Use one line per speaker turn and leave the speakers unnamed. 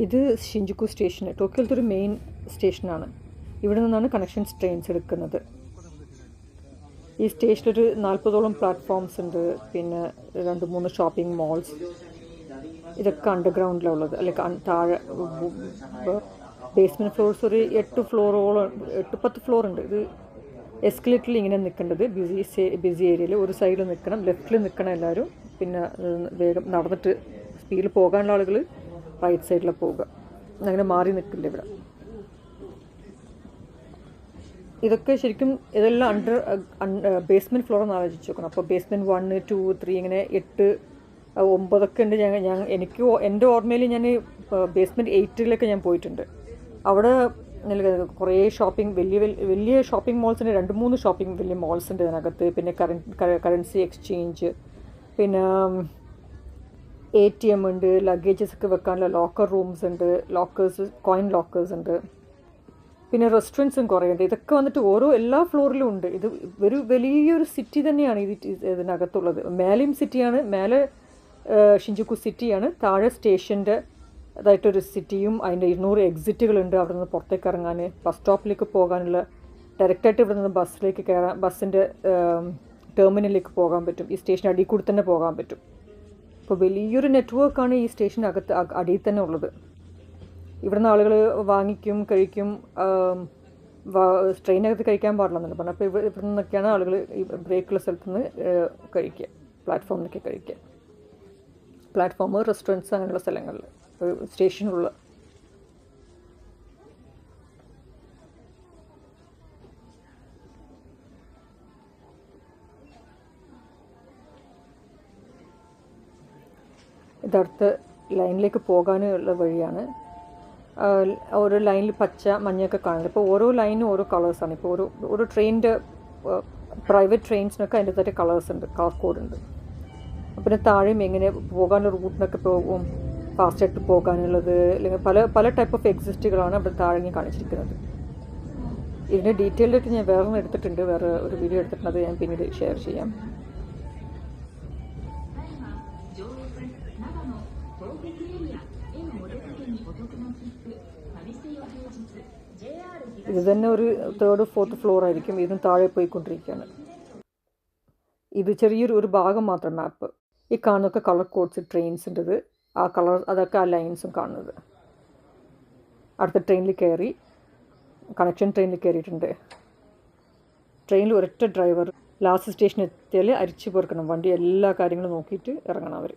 ഇത് ഷിഞ്ചുക്കു സ്റ്റേഷൻ, ടോക്കിയോയിലത്തെ ഒരു മെയിൻ സ്റ്റേഷനാണ്. ഇവിടെ നിന്നാണ് കണക്ഷൻസ് ട്രെയിൻസ് എടുക്കുന്നത്. ഈ സ്റ്റേഷനൊരു 40ഓളം പ്ലാറ്റ്ഫോംസ് ഉണ്ട്. പിന്നെ 2-3 ഷോപ്പിംഗ് മോൾസ്. ഇതൊക്കെ അണ്ടർഗ്രൗണ്ടിലുള്ളത്. അല്ലെങ്കിൽ താഴെ ബേസ്മെൻറ്റ് ഫ്ലോർസ് ഒരു 8 ഫ്ലോറോളം 8-10 ഫ്ലോർ ഉണ്ട്. ഇത് എസ്കലേറ്ററിൽ ഇങ്ങനെ നിൽക്കേണ്ടത് ബിസി ഏരിയയിൽ ഒരു സൈഡിൽ നിൽക്കണം, ലെഫ്റ്റിൽ നിൽക്കണം എല്ലാവരും. പിന്നെ വേഗം നടന്നിട്ട് സ്പീഡിൽ പോകാനുള്ള ആളുകൾ റൈറ്റ് സൈഡിൽ പോവുക. അങ്ങനെ മാറി നിൽക്കില്ല ഇവിടെ. ഇതൊക്കെ ശരിക്കും ഇതെല്ലാം ബേസ്മെൻറ്റ് ഫ്ലോർ എന്ന് ആലോചിച്ച് നോക്കണം. അപ്പോൾ ബേസ്മെൻറ്റ് 1, 2, 3 ഇങ്ങനെ 8, 9 ഉണ്ട്. എനിക്ക് എൻ്റെ ഓർമ്മയിൽ ഞാൻ ബേസ്മെൻറ്റ് 8 ഞാൻ പോയിട്ടുണ്ട്. അവിടെ കുറേ ഷോപ്പിംഗ് വലിയ ഷോപ്പിംഗ് മോൾസിൻ്റെ 2-3 ഷോപ്പിംഗ് വലിയ മോൾസ് ഉണ്ട് അതിനകത്ത്. പിന്നെ കറൻസി എക്സ്ചേഞ്ച്, പിന്നെ ATM ഉണ്ട്, ലഗേജസ് ഒക്കെ വെക്കാനുള്ള ലോക്കർ റൂംസ് ഉണ്ട്, കോയിൻ ലോക്കേഴ്സ് ഉണ്ട്. പിന്നെ റെസ്റ്റോറൻറ്റ്സും കുറേ ഉണ്ട്. ഇതൊക്കെ വന്നിട്ട് എല്ലാ ഫ്ലോറിലും ഉണ്ട്. ഇത് ഒരു വലിയൊരു സിറ്റി തന്നെയാണ് ഇതിനകത്തുള്ളത്. മേലെയും സിറ്റിയാണ്, മേലെ ഷിഞ്ചുക്കു സിറ്റിയാണ്, താഴെ സ്റ്റേഷൻ്റെ അതായിട്ടൊരു സിറ്റിയും അതിൻ്റെ 200 എക്സിറ്റുകളുണ്ട്. അവിടെ നിന്ന് പുറത്തേക്ക് ഇറങ്ങാൻ, ബസ് സ്റ്റോപ്പിലേക്ക് പോകാനുള്ള ഡയറക്റ്റായിട്ട് ഇവിടെ നിന്ന് ബസ്സിലേക്ക് കയറാൻ, ബസ്സിൻ്റെ ടെർമിനലിലേക്ക് പോകാൻ പറ്റും. ഈ സ്റ്റേഷൻ അടിയിൽ കൂടി തന്നെ പോകാൻ പറ്റും. അപ്പോൾ വലിയൊരു നെറ്റ്വർക്കാണ് ഈ സ്റ്റേഷനകത്ത് അടിയിൽ തന്നെ ഉള്ളത്. ഇവിടുന്ന് ആളുകൾ വാങ്ങിക്കും, കഴിക്കും. ട്രെയിനകത്ത് കഴിക്കാൻ പാടില്ലെന്നല്ല പറഞ്ഞു. അപ്പോൾ ഇവിടെ നിന്നൊക്കെയാണ് ആളുകൾ ഈ ബ്രേക്കുള്ള സ്ഥലത്ത് നിന്ന് കഴിക്കുക, പ്ലാറ്റ്ഫോമിലൊക്കെ കഴിക്കുക. പ്ലാറ്റ്ഫോം, റെസ്റ്റോറൻറ്റ്സ് അങ്ങനെയുള്ള സ്ഥലങ്ങളിൽ സ്റ്റേഷനുള്ള. ഇതടുത്ത ലൈനിലേക്ക് പോകാനുള്ള വഴിയാണ്. ഓരോ ലൈനിൽ പച്ച, മഞ്ഞയൊക്കെ കാണുന്നത്. ഇപ്പോൾ ഓരോ ലൈനും ഓരോ കളേഴ്സാണ്. ഇപ്പോൾ ഓരോ ട്രെയിനിൻ്റെ പ്രൈവറ്റ് ട്രെയിൻസിനൊക്കെ അതിൻ്റെ തന്നെ കളേഴ്സ് ഉണ്ട്, കളർ കോഡ് ഉണ്ട്. പിന്നെ താഴെയും എങ്ങനെ പോകാനുള്ള റൂട്ടിനൊക്കെ പോകും, ഫാസ്റ്റായിട്ട് പോകാനുള്ളത്, അല്ലെങ്കിൽ പല ടൈപ്പ് ഓഫ് എക്സിറ്റുകളാണ് അവിടെ താഴെ കാണിച്ചിരിക്കുന്നത്. ഇതിൻ്റെ ഡീറ്റെയിൽഡായിട്ട് ഞാൻ വേറെ എടുത്തിട്ടുണ്ട്, വേറെ ഒരു വീഡിയോ എടുത്തിട്ടുണ്ട്. അത് ഞാൻ പിന്നീട് ഷെയർ ചെയ്യാം. ഇത് തന്നെ ഒരു 3rd, 4th ഫ്ലോർ ആയിരിക്കും. ഇതിന് താഴെ പോയിക്കൊണ്ടിരിക്കുകയാണ്. ഇത് ചെറിയൊരു ഭാഗം മാത്രം മാപ്പ്. ഈ കാണുന്നതൊക്കെ കളർ കോഡ്സ് ട്രെയിൻസിൻ്റെ ആ കളർ, അതൊക്കെ ആ ലൈൻസും കാണുന്നത്. അടുത്ത ട്രെയിനിൽ കയറി, കണക്ഷൻ ട്രെയിനിൽ കയറിയിട്ടുണ്ട്. ട്രെയിനിൽ ഒരൊറ്റ ഡ്രൈവർ. ലാസ്റ്റ് സ്റ്റേഷൻ എത്തിയാൽ അരിച്ചു പേർക്കണം വണ്ടി, എല്ലാ കാര്യങ്ങളും നോക്കിയിട്ട് ഇറങ്ങണം അവർ.